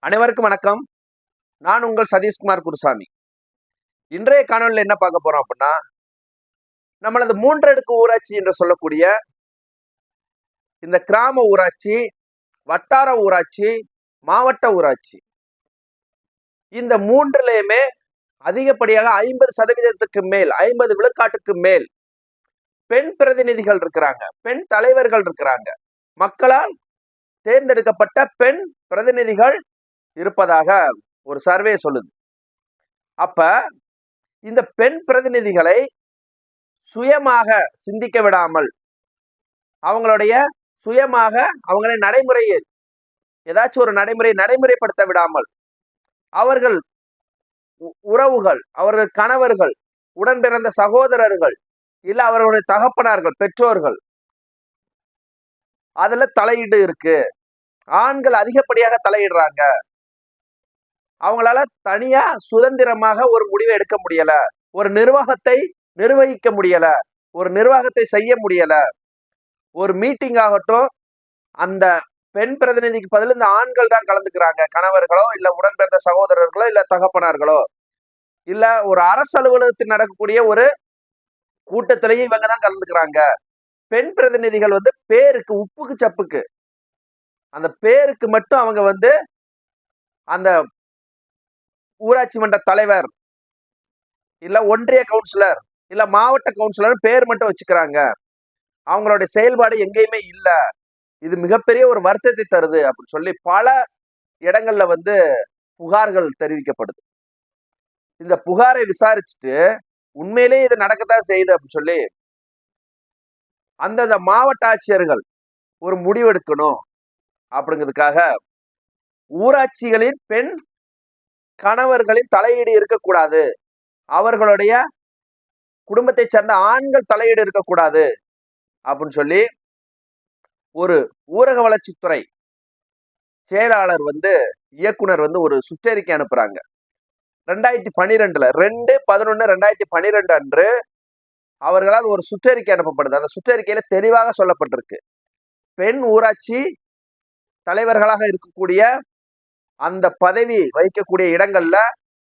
அனைவருக்கும் வணக்கம். நான் உங்கள் சதீஷ்குமார் குருசாமி. இன்றைய காணொலியில் என்ன பார்க்க போறோம் அப்படின்னா, நம்மளது மூன்றடுக்கு ஊராட்சி என்று சொல்லக்கூடிய இந்த கிராம ஊராட்சி, வட்டார ஊராட்சி, மாவட்ட ஊராட்சி, இந்த மூன்றுலையுமே அதிகப்படியாக 50% மேல், 50 விழுக்காட்டுக்கு மேல் பெண் பிரதிநிதிகள் இருக்கிறாங்க, பெண் தலைவர்கள் இருக்கிறாங்க, மக்களால் தேர்ந்தெடுக்கப்பட்ட பெண் பிரதிநிதிகள் இருப்பதாக ஒரு சர்வே சொல்லுது. அப்ப இந்த பெண் பிரதிநிதிகளை சுயமாக சிந்திக்க விடாமல், அவங்களுடைய சுயமாக அவங்களை ஏதாச்சும் ஒரு நடைமுறைப்படுத்த விடாமல், அவர்கள் உறவுகள், அவர்கள் கணவர்கள், உடன் பிறந்த சகோதரர்கள், இல்ல அவர்களுடைய தகப்பனார்கள், பெற்றோர்கள், அதுல தலையீடு இருக்கு. ஆண்கள் அதிகப்படியாக தலையிடுறாங்க. அவங்களால தனியா சுதந்திரமாக ஒரு முடிவை எடுக்க முடியல, ஒரு நிர்வாகத்தை நிர்வகிக்க முடியல, ஒரு நிர்வாகத்தை செய்ய முடியல. ஒரு மீட்டிங் ஆகட்டும், அந்த பெண் பிரதிநிதிக்கு பதில் இந்த ஆண்கள் தான் கலந்துக்கிறாங்க. கணவர்களோ இல்ல உடன்பிறந்த சகோதரர்களோ இல்ல தகப்பனார்களோ, இல்ல ஒரு அரசு அலுவலகத்தில் நடக்கக்கூடிய ஒரு கூட்டத்திலேயே இவங்க தான் கலந்துக்கிறாங்க. பெண் பிரதிநிதிகள் பேருக்கு, உப்புக்கு சப்புக்கு, அந்த பேருக்கு மட்டும் அவங்க அந்த ஊராட்சி மன்ற தலைவர், இல்ல ஒன்றிய கவுன்சிலர், இல்ல மாவட்ட கவுன்சிலர் பேர் மட்டும் வச்சுக்கிறாங்க. அவங்களுடைய செயல்பாடு எங்கேயுமே இல்ல. இது மிகப்பெரிய ஒரு வருத்தத்தை தருது அப்படின்னு சொல்லி பல இடங்கள்ல புகார்கள் தெரிவிக்கப்படுது. இந்த புகாரை விசாரிச்சுட்டு உண்மையிலேயே இது நடக்கத்தான் செய்யுது அப்படின்னு சொல்லி அந்தந்த மாவட்ட ஆட்சியர்கள் ஒரு முடிவெடுக்கணும் அப்படிங்கிறதுக்காக ஊராட்சிகளின் பெண் கணவர்களின் தலையீடு இருக்கக்கூடாது, அவர்களுடைய குடும்பத்தை சேர்ந்த ஆண்கள் தலையீடு இருக்கக்கூடாது அப்படின்னு சொல்லி ஒரு ஊரக வளர்ச்சித்துறை செயலாளர் இயக்குனர் ஒரு சுற்றறிக்கை அனுப்புறாங்க. 2012 2/11/2012 அன்று அவர்களால் ஒரு சுற்றறிக்கை அனுப்பப்படுது. அந்த சுற்றறிக்கையில தெளிவாக சொல்லப்பட்டிருக்கு, பெண் ஊராட்சி தலைவர்களாக இருக்கக்கூடிய அந்த பதவி வகிக்கக்கூடிய இடங்கள்ல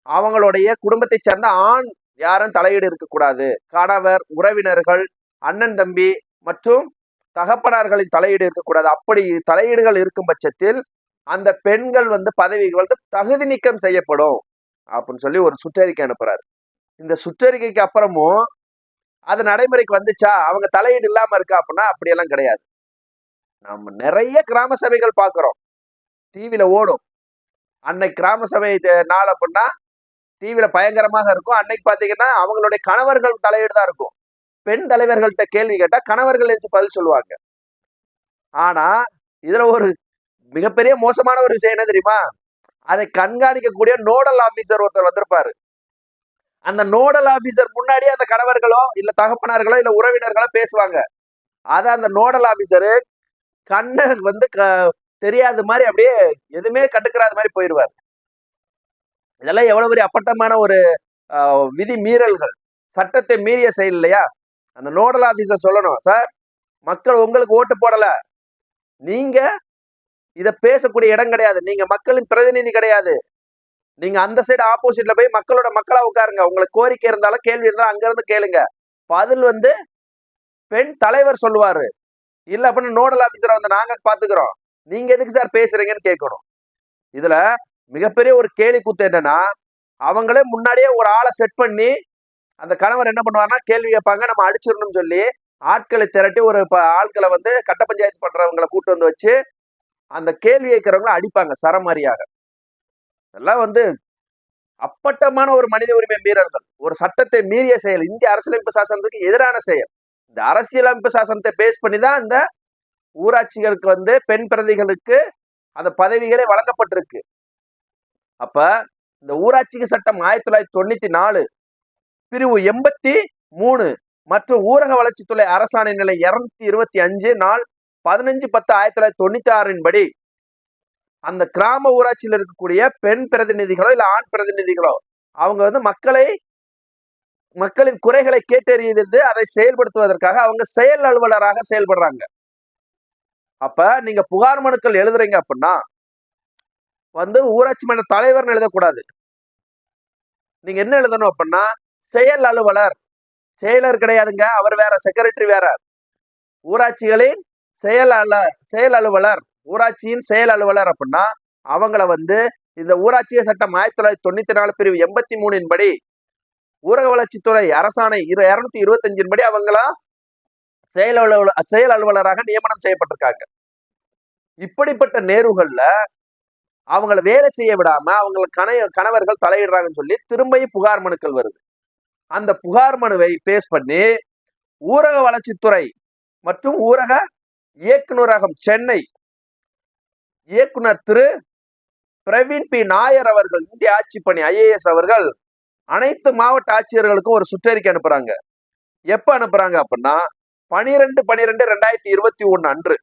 அவங்களுடைய குடும்பத்தை சேர்ந்த ஆண் யாரும் தலையீடு இருக்கக்கூடாது. கணவர், உறவினர்கள், அண்ணன் தம்பி மற்றும் தகப்பனார்களின் தலையீடு இருக்கக்கூடாது. அப்படி தலையீடுகள் இருக்கும் பட்சத்தில் அந்த பெண்கள் பதவிகள் தகுதி நீக்கம் செய்யப்படும் அப்படின்னு சொல்லி ஒரு சுற்றறிக்கை அனுப்புறாரு. இந்த சுற்றறிக்கைக்கு அப்புறமும் அது நடைமுறைக்கு வந்துச்சா, அவங்க தலையீடு இல்லாம இருக்கா அப்படின்னா அப்படியெல்லாம் கிடையாது. நம்ம நிறைய கிராம சபைகள் பாக்குறோம், டிவில ஓடும். அன்னைக்கு கிராம சபை நாள் அப்படின்னா டிவில பயங்கரமாக இருக்கும். அன்னைக்கு பாத்தீங்கன்னா அவங்களுடைய கணவர்கள் தலையீடு தான் இருக்கும். பெண் தலைவர்கள்ட்ட கேள்வி கேட்டா கணவர்கள் என்று பதில் சொல்லுவாங்க. ஆனா இதுல ஒரு மிகப்பெரிய மோசமான ஒரு விஷயம் என்ன தெரியுமா? அதை கண்காணிக்கக்கூடிய நோடல் ஆபீசர் ஒருத்தர் வந்திருப்பாரு. அந்த நோடல் ஆபீசர் முன்னாடியே அந்த கணவர்களோ இல்ல தகப்பனார்களோ இல்ல உறவினர்களோ பேசுவாங்க. அத அந்த நோடல் ஆபீசரு கண்ண தெரியாத மாதிரி அப்படியே எதுவுமே கண்டுக்கிறாத மாதிரி போயிடுவார். இதெல்லாம் எவ்வளவு பெரிய அப்பட்டமான ஒரு விதி மீறல்கள், சட்டத்தை மீறிய செயல் இல்லையா? அந்த நோடல் ஆபீசர் சொல்லணும், சார் மக்கள் உங்களுக்கு ஓட்டு போடல, நீங்க இத பேசக்கூடிய இடம் கிடையாது, நீங்க மக்களின் பிரதிநிதி கிடையாது, நீங்க அந்த சைடு ஆப்போசிட்ல போய் மக்களா உட்காருங்க, உங்களுக்கு கோரிக்கை இருந்தாலும் கேள்வி இருந்தாலும் அங்க இருந்து கேளுங்க, பதில் பெண் தலைவர் சொல்லுவாரு, இல்ல அப்படின்னு நோடல் ஆபீசரை நாங்க பாத்துக்கிறோம், நீங்க எதுக்கு சார் பேசுறீங்கன்னு கேட்கணும். இதுல மிகப்பெரிய ஒரு கேலி கூத்து என்னன்னா, அவங்களே முன்னாடியே ஒரு ஆளை செட் பண்ணி அந்த கணவர் என்ன பண்ணுவாருன்னா கேள்வி கேட்பாங்க, நம்ம அடிச்சிடணும்னு சொல்லி ஆட்களை திரட்டி ஒரு ஆட்களை கட்ட பஞ்சாயத்து பண்றவங்களை கூட்டு வச்சு அந்த கேள்வி கேட்கிறவங்களை அடிப்பாங்க சரமாரியாக. இதெல்லாம் அப்பட்டமான ஒரு மனித உரிமை மீறல்கள், ஒரு சட்டத்தை மீறிய செயல், இந்திய அரசியலமைப்பு சாசனத்துக்கு எதிரான செயல். இந்த அரசியலமைப்பு சாசனத்தை பேஸ் பண்ணிதான் இந்த ஊராட்சிகளுக்கு பெண் பிரதிகளுக்கு அந்த பதவிகளே வழங்கப்பட்டிருக்கு. அப்ப இந்த ஊராட்சிக்கு சட்டம் 1994 பிரிவு 83 மற்றும் ஊரக வளர்ச்சித்துறை அரசாணை நிலை 225 நாள் 15/10/1996 படி அந்த கிராம ஊராட்சியில் இருக்கக்கூடிய பெண் பிரதிநிதிகளோ இல்ல ஆண் பிரதிநிதிகளோ அவங்க மக்களின் குறைகளை கேட்டறிந்து அதை செயல்படுத்துவதற்காக அவங்க செயல் அலுவலராக செயல்படுறாங்க. அப்ப நீங்க புகார் மனுக்கள் எழுதுறீங்க அப்படின்னா ஊராட்சி மன்ற தலைவர்னு எழுதக்கூடாது. நீங்க என்ன எழுதணும் அப்படின்னா செயல் அலுவலர். செயலர் கிடையாதுங்க, அவர் வேற, செக்ரட்டரி வேற. ஊராட்சிகளின் செயல் அலுவலர், ஊராட்சியின் செயல் அலுவலர் அப்படின்னா அவங்கள இந்த ஊராட்சி சட்டம் 1994 பிரிவு 83 படி ஊரக வளர்ச்சித்துறை அரசாணை 225 படி அவங்களா செயல் அலுவலராக நியமனம் செய்யப்பட்டிருக்காங்க. இப்படிப்பட்ட நேருகள்ல அவங்கள வேலை செய்ய விடாம அவங்க கணவர்கள் தலையிடுறாங்கன்னு சொல்லி திரும்பியும் புகார் மனுக்கள் வருது. அந்த புகார் மனுவை பேஸ் பண்ணி ஊரக வளர்ச்சித்துறை மற்றும் ஊரக இயக்குநரகம் சென்னை இயக்குனர் திரு பிரவீன் பி நாயர் அவர்கள், இந்திய ஆட்சிப்பணி IAS அவர்கள் அனைத்து மாவட்ட ஆட்சியர்களுக்கும் ஒரு சுற்றறிக்கை அனுப்புறாங்க. எப்ப அனுப்புறாங்க அப்படின்னா 12/12/2021 அன்று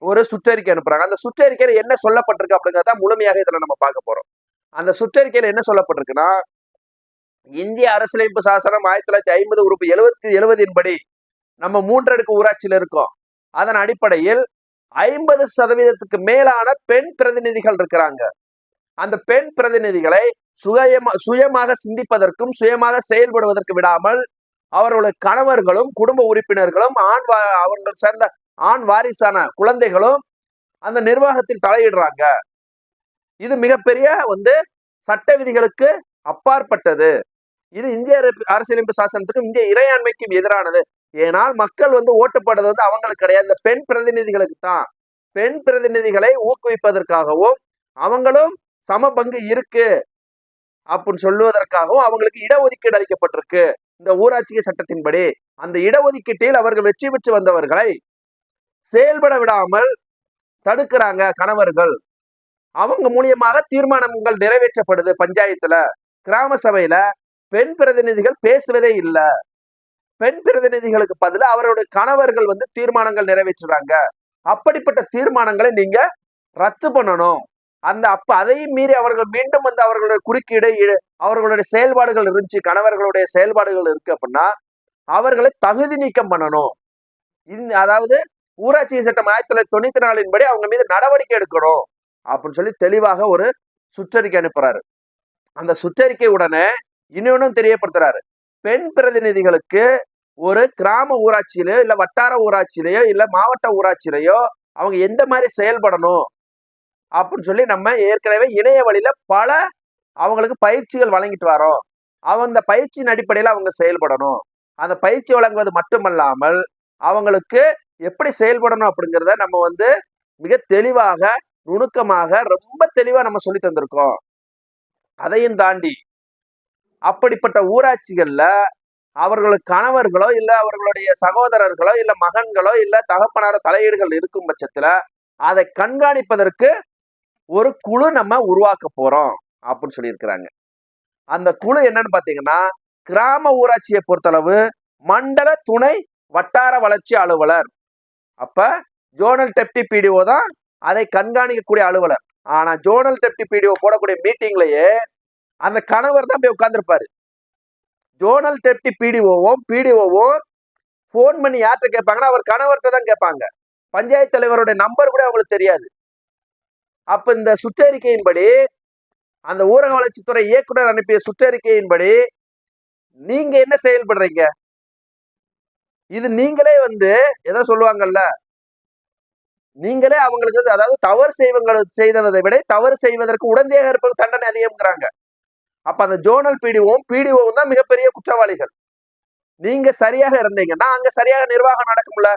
ஒரு சுற்றறிக்கை அனுப்புறாங்க. அந்த சுற்றறிக்கையில என்ன சொல்லப்பட்டிருக்கு அப்படிங்கறத முழுமையாக இதுல நம்ம பார்க்க போறோம். அந்த சுற்றறிக்கையில என்ன சொல்லப்பட்டிருக்குன்னா, இந்திய அரசியலமைப்பு சாசனம் 1950 உறுப்பு 70 படி நம்ம 3 அடுக்கு ஊராட்சியில இருக்கோம். அதன் அடிப்படையில் 50% மேலான பெண் பிரதிநிதிகள் இருக்கிறாங்க. அந்த பெண் பிரதிநிதிகளை சுயமாக சிந்திப்பதற்கும் சுயமாக செயல்படுவதற்கு விடாமல் அவர்களுடைய கணவர்களும் குடும்ப உறுப்பினர்களும் அவர்கள் சேர்ந்த ஆண் வாரிசான குழந்தைகளும் அந்த நிர்வாகத்தில் தலையிடுறாங்க. இது மிகப்பெரிய சட்ட விதிகளுக்கு அப்பாற்பட்டது. இது இந்திய அரசியலமைப்பு சாசனத்துக்கும் இந்திய இறையாண்மைக்கும் எதிரானது. ஏனால் மக்கள் ஓட்டுப்படுறது அவங்களுக்கு கிடையாது, இந்த பெண் பிரதிநிதிகளுக்கு தான். பெண் பிரதிநிதிகளை ஊக்குவிப்பதற்காகவும் அவங்களும் சம பங்கு இருக்கு அப்படின்னு சொல்லுவதற்காகவும் அவங்களுக்கு இடஒதுக்கீடு அளிக்கப்பட்டிருக்கு இந்த ஊராட்சி சட்டத்தின்படி. அந்த இடஒதுக்கீட்டில் அவர்கள் வெற்றி பெற்று வந்தவர்களை செயல்பட விடாமல் தடுக்கிறாங்க கணவர்கள். அவங்க மூலியமாக தீர்மானங்கள் நிறைவேற்றப்படுது. பஞ்சாயத்துல, கிராம சபையில பெண் பிரதிநிதிகள் பேசுவதே இல்லை. பெண் பிரதிநிதிகளுக்கு பதிலா அவருடைய கணவர்கள் தீர்மானங்கள் நிறைவேற்றுறாங்க. அப்படிப்பட்ட தீர்மானங்களை நீங்க ரத்து பண்ணணும். அதையும் மீறி அவர்கள் மீண்டும் அவர்களுடைய குறுக்கீடு, அவர்களுடைய செயல்பாடுகள் இருந்துச்சு, கணவர்களுடைய செயல்பாடுகள் இருக்கு அப்படின்னா அவர்களை தகுதி நீக்கம் பண்ணணும். அதாவது ஊராட்சி சட்டம் 1994 படி அவங்க மீது நடவடிக்கை எடுக்கணும் அப்படின்னு சொல்லி தெளிவாக ஒரு சுற்றறிக்கை அனுப்புறாரு. அந்த சுற்றறிக்கை உடனே இன்னொன்னும் தெரியப்படுத்துறாரு. பெண் பிரதிநிதிகளுக்கு ஒரு கிராம ஊராட்சியிலயோ இல்ல வட்டார ஊராட்சியிலையோ இல்ல மாவட்ட ஊராட்சியிலையோ அவங்க எந்த மாதிரி செயல்படணும் அப்படின்னு சொல்லி நம்ம ஏற்கனவே இணைய வழியில பல அவங்களுக்கு பயிற்சிகள் வழங்கிட்டு வரோம். அந்த பயிற்சியின் அடிப்படையில் அவங்க செயல்படணும். அந்த பயிற்சி வழங்குவது மட்டுமல்லாமல் அவங்களுக்கு எப்படி செயல்படணும் அப்படிங்கிறத நம்ம மிக தெளிவாக, நுணுக்கமாக, ரொம்ப தெளிவா நம்ம சொல்லி தந்திருக்கோம். அதையும் தாண்டி அப்படிப்பட்ட ஊராட்சிகள்ல அவர்களுக்கு கணவர்களோ இல்ல அவர்களுடைய சகோதரர்களோ இல்ல மகன்களோ இல்ல தகப்பனாரோ தலையீடுகள் இருக்கும் பட்சத்துல அதை கண்காணிப்பதற்கு ஒரு குழு நம்ம உருவாக்க போறோம் அப்படின்னு சொல்லியிருக்கிறாங்க. அந்த குழு என்னன்னு பாத்தீங்கன்னா, கிராம ஊராட்சியை பொறுத்தளவு மண்டல துணை வட்டார வளர்ச்சி அலுவலர். அப்ப ஜோனல் டெப்டி பிடிஓ தான் அதை கண்காணிக்கக்கூடிய அலுவலர். ஆனா ஜோனல் டெப்டி பிடிஓ போடக்கூடிய மீட்டிங்லயே அந்த கணவர் தான் போய் உட்கார்ந்துருப்பாரு. ஜோனல் டெப்டி பிடிஓவும் போன் பண்ணி யார்கிட்ட கேட்பாங்கன்னா அவர் கணவர்கிட்ட தான் கேட்பாங்க. பஞ்சாயத்து தலைவருடைய நம்பர் கூட அவங்களுக்கு தெரியாது. அப்ப இந்த சுற்றறிக்கையின்படி, அந்த ஊரக வளர்ச்சித்துறை இயக்குனர் அனுப்பிய சுற்றறிக்கையின்படி நீங்க என்ன செயல்படுறீங்க? இது நீங்களே ஏதோ சொல்லுவாங்கல்ல, நீங்களே அவங்களுக்கு அதாவது தவறு செய்ததை விட தவறு செய்வதற்கு உடந்தையாக இருப்பது தண்டனை அதிகம்ங்கிறாங்க. அப்ப அந்த ஜோனல் பிடிஓவும் தான் மிகப்பெரிய குற்றவாளிகள். நீங்க சரியாக இருந்தீங்கன்னா அங்க சரியாக நிர்வாகம் நடக்கும்ல.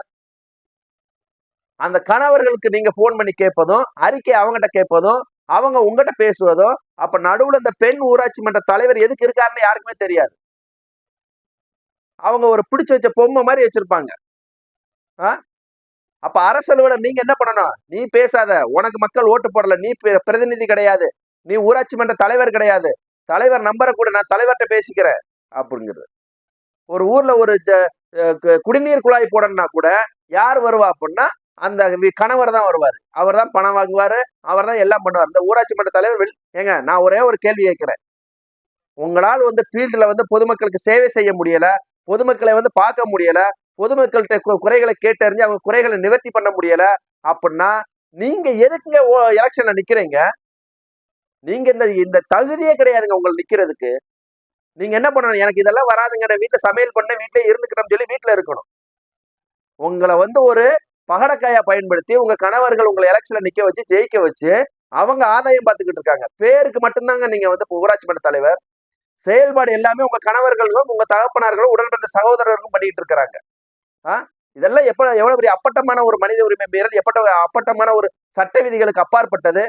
அந்த கணவர்களுக்கு நீங்க போன் பண்ணி கேட்பதும், அறிக்கை அவங்ககிட்ட கேட்பதும், அவங்க உங்ககிட்ட பேசுவதும், அப்ப நடுவுல இந்த பெண் ஊராட்சி மன்ற தலைவர் எதுக்கு இருக்காருன்னு யாருக்குமே தெரியாது. அவங்க ஒரு பிடிச்சு வச்ச பொம்மை மாதிரி வச்சிருப்பாங்க. அப்ப அரசு அலுவலர் நீங்க என்ன பண்ணணும்? நீ பேசாத, உனக்கு மக்கள் ஓட்டு போடல, நீ பிரதிநிதி கிடையாது, நீ ஊராட்சி மன்ற தலைவர் கிடையாது, தலைவர் நம்பரை கூட நான் தலைவர்கிட்ட பேசிக்கிறேன் அப்படிங்கிறது. ஒரு ஊர்ல ஒரு குடிநீர் குழாய் போடணும்னா கூட யார் வருவா அப்படின்னா அந்த கணவர் தான் வருவாரு. அவர் தான் பணம் வாங்குவாரு, அவர் தான் எல்லாம் பண்ணுவார். இந்த ஊராட்சி மன்ற தலைவர் ஏங்க, நான் ஒரே ஒரு கேள்வி கேட்கிறேன். உங்களால் ஃபீல்டுல பொதுமக்களுக்கு சேவை செய்ய முடியல, பொதுமக்களை பார்க்க முடியல, பொதுமக்கள்கிட்ட குறைகளை கேட்டறிஞ்சு அவங்க குறைகளை நிவர்த்தி பண்ண முடியல அப்படின்னா நீங்க எதுக்குங்க எலெக்ஷன்ல நிக்கிறீங்க? நீங்க இந்த இந்த தகுதியே கிடையாதுங்க உங்களுக்கு நிக்கிறதுக்கு. நீங்க என்ன பண்ணணும், எனக்கு இதெல்லாம் வராதுங்க, நான் வீட்டுல சமையல் பண்ண வீட்டுல இருந்துக்கிறோம்னு சொல்லி வீட்டுல இருக்கணும். உங்களை வந்து ஒரு பகடக்காயா பயன்படுத்தி உங்க கணவர்கள் உங்களை எலெக்ஷன்ல நிக்க வச்சு ஜெயிக்க வச்சு அவங்க ஆதாயம் பார்த்துக்கிட்டு இருக்காங்க. பேருக்கு மட்டும்தாங்க நீங்க வந்து ஊராட்சி மன்ற தலைவர். செயல்பாடு எல்லாமே உங்க கணவர்களும் உங்க தகப்பனார்களும் உடன்பிறந்த சகோதரர்களும் பண்ணிட்டு இருக்கிறாங்க. இதெல்லாம் எவ்வளவு பெரிய அப்பட்டமான ஒரு மனித உரிமை மீறல், அப்பட்டமான ஒரு சட்ட விதிகளுக்கு அப்பாற்பட்டது.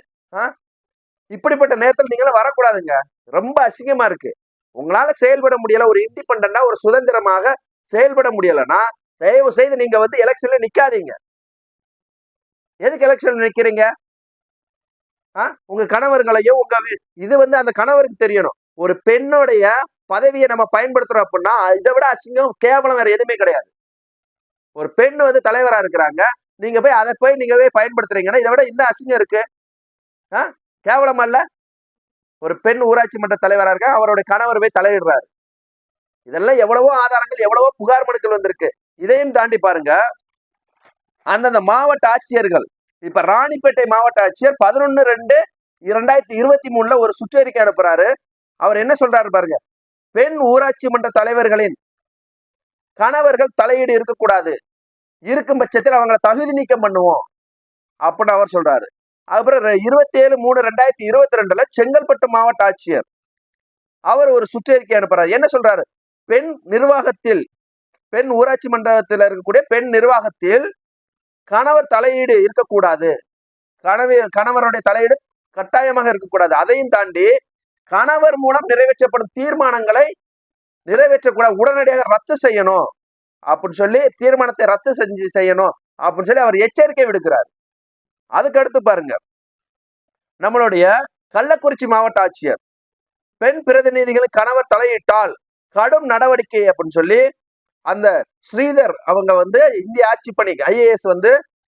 இப்படிப்பட்ட நேரத்தில் நீங்களும் வரக்கூடாதுங்க. ரொம்ப அசிங்கமா இருக்கு. உங்களால செயல்பட முடியல, ஒரு இண்டிபெண்டா ஒரு சுதந்திரமாக செயல்பட முடியலன்னா தயவு செய்து நீங்க வந்து எலெக்ஷன்ல நிக்காதீங்க. எதுக்கு எலெக்ஷன்ல நிக்கிறீங்க? உங்க கணவர்களையும் உங்க இது வந்து அந்த கணவருக்கு தெரியணும். ஒரு பெண்ணுடைய பதவியை நம்ம பயன்படுத்துறோம் அப்படின்னா இதை விட அசிங்கம் கேவலம் வேற எதுவுமே கிடையாது. ஒரு பெண் வந்து தலைவரா இருக்கிறாங்க, நீங்க போய் அதை போய் நீங்க போய் பயன்படுத்துறீங்கன்னா இதை விட இன்னும் அசிங்கம் இருக்கு. கேவலமா இல்ல? ஒரு பெண் ஊராட்சி மன்ற தலைவரா இருக்க, அவருடைய கணவர் போய் தலையிடுறாரு. இதெல்லாம் எவ்வளவோ ஆதாரங்கள், எவ்வளவோ புகார் மனுக்கள் வந்திருக்கு. இதையும் தாண்டி பாருங்க, அந்தந்த மாவட்ட ஆட்சியர்கள், இப்ப ராணிப்பேட்டை மாவட்ட ஆட்சியர் 11/2/2023 ஒரு சுற்றறிக்கை அனுப்புறாரு. அவர் என்ன சொல்றாரு பாருங்க, பெண் ஊராட்சி மன்ற தலைவர்களின் கணவர்கள் தலையீடு இருக்கக்கூடாது, இருக்கும் பட்சத்தில் அவங்களை தகுதி நீக்கம் பண்ணுவோம் அப்படின்னு அவர் சொல்றாரு. அப்புறம் 27/3/2022 செங்கல்பட்டு மாவட்ட ஆட்சியர் அவர் ஒரு சுற்றறிக்கை அனுப்புறாரு. என்ன சொல்றாரு, பெண் நிர்வாகத்தில், பெண் ஊராட்சி மன்றத்தில் இருக்கக்கூடிய பெண் நிர்வாகத்தில் கணவர் தலையீடு இருக்கக்கூடாது, கணவருடைய தலையீடு கட்டாயமாக இருக்கக்கூடாது. அதையும் தாண்டி கணவர் மூலம் நிறைவேற்றப்படும் தீர்மானங்களை நிறைவேற்றக்கூடாது, உடனடியாக ரத்து செய்யணும் அப்படின்னு சொல்லி, தீர்மானத்தை ரத்து செய்யணும் அப்படின்னு சொல்லி அவர் எச்சரிக்கை விடுக்கிறார். அதுக்கு அடுத்து பாருங்க, நம்மளுடைய கள்ளக்குறிச்சி மாவட்ட ஆட்சியர், பெண் பிரதிநிதிகளை கணவர் தலையிட்டால் கடும் நடவடிக்கை அப்படின்னு சொல்லி அந்த ஸ்ரீதர் அவங்க வந்து இந்திய ஆட்சி பணி IAS வந்து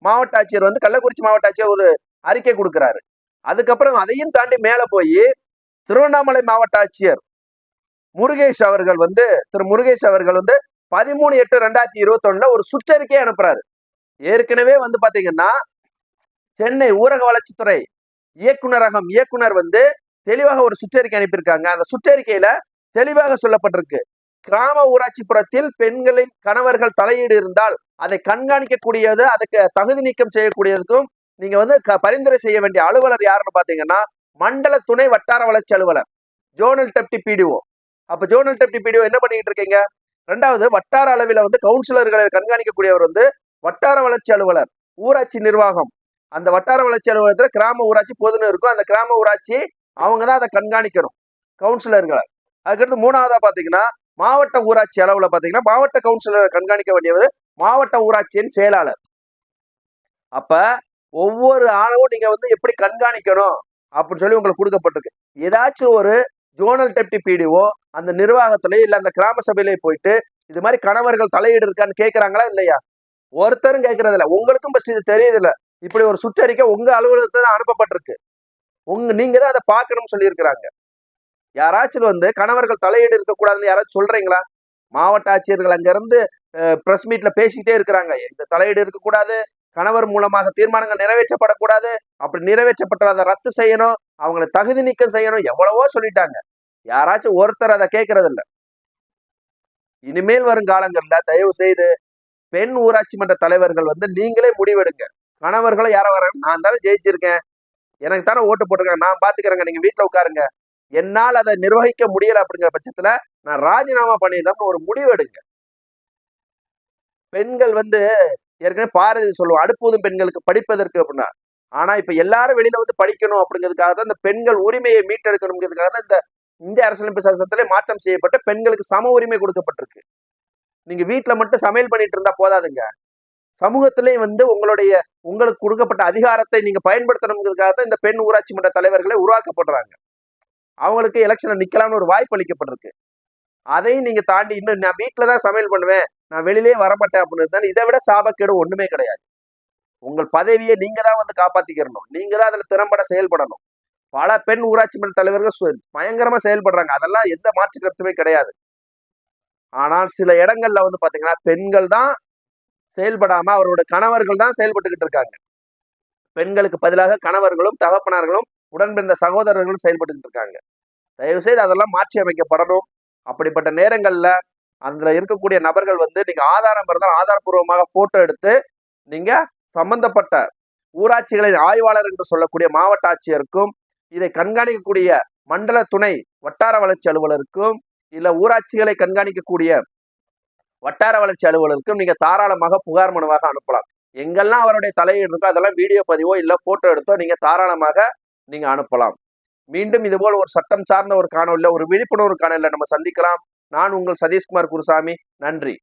மாவட்ட ஆட்சியர் வந்து கள்ளக்குறிச்சி மாவட்ட ஆட்சியர் ஒரு அறிக்கை கொடுக்கிறாரு. அதுக்கப்புறம் அதையும் தாண்டி மேல போய் திருவண்ணாமலை மாவட்ட ஆட்சியர் முருகேஷ் அவர்கள் வந்து திரு முருகேஷ் அவர்கள் வந்து 13/8/2021 ஒரு சுற்றறிக்கை அனுப்புறாரு. ஏற்கனவே வந்து பாத்தீங்கன்னா சென்னை ஊரக வளர்ச்சித்துறை இயக்குனர் வந்து தெளிவாக ஒரு சுற்றறிக்கை அனுப்பியிருக்காங்க. அந்த சுற்றறிக்கையில தெளிவாக சொல்லப்பட்டிருக்கு, கிராம ஊராட்சி புறத்தில் பெண்களின் கணவர்கள் தலையீடு இருந்தால் அதை கண்காணிக்கக்கூடியது, அதுக்கு தகுதி நீக்கம் செய்யக்கூடியதுக்கும் நீங்க வந்து பரிந்துரை செய்ய வேண்டிய அலுவலர் யாருன்னு பாத்தீங்கன்னா மண்டல துணை வட்டார வளர்ச்சி அலுவலர், ஜோனல் டெப்டி PDO. அப்ப ஜோனல் டெப்டி PDO என்ன பண்ணிட்டு இருக்கீங்க? ரெண்டாவது, வட்டார அளவில் வந்து கவுன்சிலர்களை கண்காணிக்கக்கூடியவர் வந்து வட்டார வளர்ச்சி அலுவலர், ஊராட்சி நிர்வாகம். அந்த வட்டார வளர்ச்சி அலுவலகத்துல கிராம ஊராட்சி பொதுன்னு இருக்கும். அந்த கிராம ஊராட்சி அவங்கதான் அதை கண்காணிக்கணும், கவுன்சிலர்களை. அதுக்கடுத்து மூணாவதா பாத்தீங்கன்னா மாவட்ட ஊராட்சி அளவுல பாத்தீங்கன்னா மாவட்ட கவுன்சிலர் கண்காணிக்க வேண்டியது மாவட்ட ஊராட்சியின் செயலாளர். அப்ப ஒவ்வொரு ஆளவும் நீங்க வந்து எப்படி கண்காணிக்கணும் அப்படின்னு சொல்லி உங்களுக்கு கொடுக்கப்பட்டிருக்கு. ஏதாச்சும் ஒரு ஜோனல் டெப்டி PDO அந்த நிர்வாகத்திலேயே இல்ல அந்த கிராம சபையிலேயே போயிட்டு இது மாதிரி கணவர்கள் தலையீடு இருக்கான்னு கேட்கறாங்களா இல்லையா? ஒருத்தரும் கேட்கறது இல்லை. உங்களுக்கும் ஃபர்ஸ்ட் இது தெரியுது இல்ல, இப்படி ஒரு சுற்றறிக்கை உங்க அலுவலகத்துல தான் அனுப்பப்பட்டிருக்கு, நீங்க தான் அதை பார்க்கணும்னு சொல்லி இருக்கிறாங்க. யாராச்சும் வந்து கணவர்கள் தலையீடு இருக்கக்கூடாதுன்னு யாராச்சும் சொல்றீங்களா? மாவட்ட ஆட்சியர்கள் அங்க இருந்து பிரஸ் மீட்ல பேசிட்டே இருக்கிறாங்க, இந்த தலையீடு இருக்கக்கூடாது, கணவர் மூலமாக தீர்மானங்கள் நிறைவேற்றப்படக்கூடாது, அப்படி நிறைவேற்றப்பட்ட அதை ரத்து செய்யணும், அவங்களை தகுதி நீக்கம் செய்யணும், எவ்வளவோ சொல்லிட்டாங்க. யாராச்சும் ஒருத்தர் அதை கேட்கறது இல்லை. இனிமேல் வரும் காலங்கள்ல தயவு செய்து பெண் ஊராட்சி மன்ற தலைவர்கள் வந்து நீங்களே முடிவெடுங்க. கணவர்களை யார வர, நான் தானே ஜெயிச்சிருக்கேன், எனக்கு தானே ஓட்டு போட்டிருக்கேன், நான் பாத்துக்கிறேங்க, நீங்க வீட்டுல உட்காருங்க, என்னால் அதை நிர்வகிக்க முடியல அப்படிங்கிற பட்சத்துல நான் ராஜினாமா பண்ணிடலாம்னு ஒரு முடிவு எடுங்க. பெண்கள் வந்து ஏற்கனவே பாரதி சொல்லுவோம், அடுப்பூதும் பெண்களுக்கு படிப்பதற்கு அப்படின்னா. ஆனா இப்ப எல்லாரும் வெளியில வந்து படிக்கணும் அப்படிங்கிறதுக்காக தான் இந்த பெண்கள் உரிமையை மீட்டெடுக்கணுங்கிறதுக்காக தான் இந்த இந்திய அரசியலமைப்பு சட்டத்திலே மாற்றம் செய்யப்பட்ட பெண்களுக்கு சம உரிமை கொடுக்கப்பட்டிருக்கு. நீங்க வீட்டுல மட்டும் சமையல் பண்ணிட்டு இருந்தா போதாதுங்க, சமூகத்திலேயும் வந்து உங்களுக்கு கொடுக்கப்பட்ட அதிகாரத்தை நீங்க பயன்படுத்தணுங்கிறதுக்காக தான் இந்த பெண் ஊராட்சி மன்ற தலைவர்களை உருவாக்கப்படுறாங்க. அவங்களுக்கு எலெக்ஷன்ல நிக்கலாம்னு ஒரு வாய்ப்பு அளிக்கப்பட்டிருக்கு. அதையும் நீங்க தாண்டி இன்னும் நான் வீட்டுலதான் சமையல் பண்ணுவேன், நான் வெளியிலேயே வரமாட்டேன் அப்படின்னு இதை விட சாபக்கேடு ஒண்ணுமே கிடையாது. உங்கள் பதவியை நீங்க தான் வந்து காப்பாத்திக்கிறணும், நீங்க தான் அதுல திறம்பட செயல்படணும். பல பெண் ஊராட்சி மன்ற தலைவர்கள் பயங்கரமா செயல்படுறாங்க, அதெல்லாம் எந்த மாற்று கருத்துமே கிடையாது. ஆனால் சில இடங்கள்ல வந்து பாத்தீங்கன்னா பெண்கள் தான் செயல்படாம அவரோட கணவர்கள் தான் செயல்பட்டுக்கிட்டு இருக்காங்க. பெண்களுக்கு பதிலாக கணவர்களும் தகப்பனார்களும் உடன்பிறந்த சகோதரர்களும் செயல்பட்டு இருக்காங்க. தயவு செய்து அதெல்லாம் மாற்றி அமைக்கப்படணும். அப்படிப்பட்ட நேரங்கள்ல அதுல இருக்கக்கூடிய நபர்கள் வந்து நீங்க ஆதாரம் இருந்தால் ஆதாரப்பூர்வமாக போட்டோ எடுத்து நீங்க சம்பந்தப்பட்ட ஊராட்சிகளின் ஆய்வாளர் என்று சொல்லக்கூடிய மாவட்ட ஆட்சியருக்கும், இதை கண்காணிக்கக்கூடிய மண்டல துணை வட்டார வளர்ச்சி அலுவலருக்கும், இல்ல ஊராட்சிகளை கண்காணிக்கக்கூடிய வட்டார வளர்ச்சி அலுவலருக்கும் நீங்க தாராளமாக புகார் மனுவாக அனுப்பலாம். எங்கெல்லாம் அவருடைய தலையீடு இருக்கோ அதெல்லாம் வீடியோ பதிவோ இல்ல போட்டோ எடுத்தோ நீங்க தாராளமாக நீங்க அனுப்பலாம். மீண்டும் இதுபோல் ஒரு சட்டம் சார்ந்த ஒரு காணொலியில, ஒரு விழிப்புணர்வு காணொலியில நம்ம சந்திக்கலாம். நான் உங்கள் சதீஷ்குமார் குருசாமி. நன்றி.